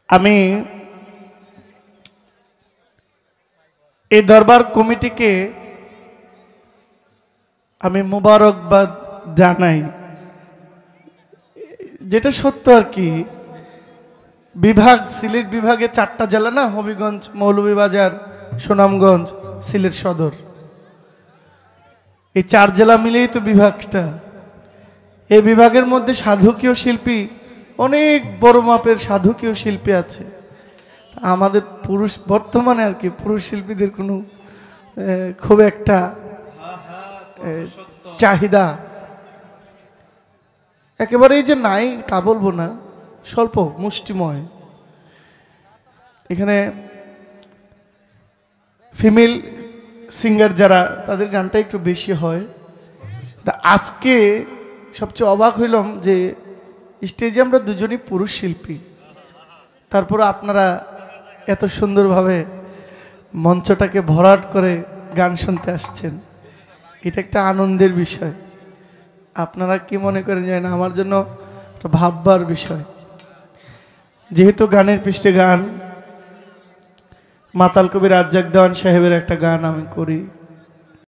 আমি এই দরবার কমিটিকে আমি মোবারকবাদ জানাই, যেটা সত্য আর কি। বিভাগ, সিলেট বিভাগে 4টা জেলা না, হবিগঞ্জ, মৌলভীবাজার, সুনামগঞ্জ, সিলেট সদর, এই 4 জেলা মিলেই তো বিভাগটা। এই বিভাগের মধ্যে সাধকীয় শিল্পী, অনেক বড় মাপের সাধকীয় শিল্পী আছে। আমাদের পুরুষ বর্তমানে আর কি পুরুষ শিল্পীদের কোনো খুব একটা চাহিদা একেবারেই যে নাই তা বলবো না, স্বল্প মুষ্টিময়। এখানে ফিমেল সিঙ্গার যারা, তাদের গানটা একটু বেশি হয়। তা আজকে সবচেয়ে অবাক হইলাম যে স্টেজে আমরা দুজনই পুরুষ শিল্পী, তারপর আপনারা এত সুন্দরভাবে মঞ্চটাকে ভরাট করে গান শুনতে আসছেন। এটা একটা আনন্দের বিষয়। আপনারা কি মনে করেন জানেন, আমার জন্য একটা ভাববার বিষয়। যেহেতু গানের পৃষ্ঠে গান, মাতাল কবি রাজ্জাক দেওয়ান সাহেবের একটা গান আমি করি।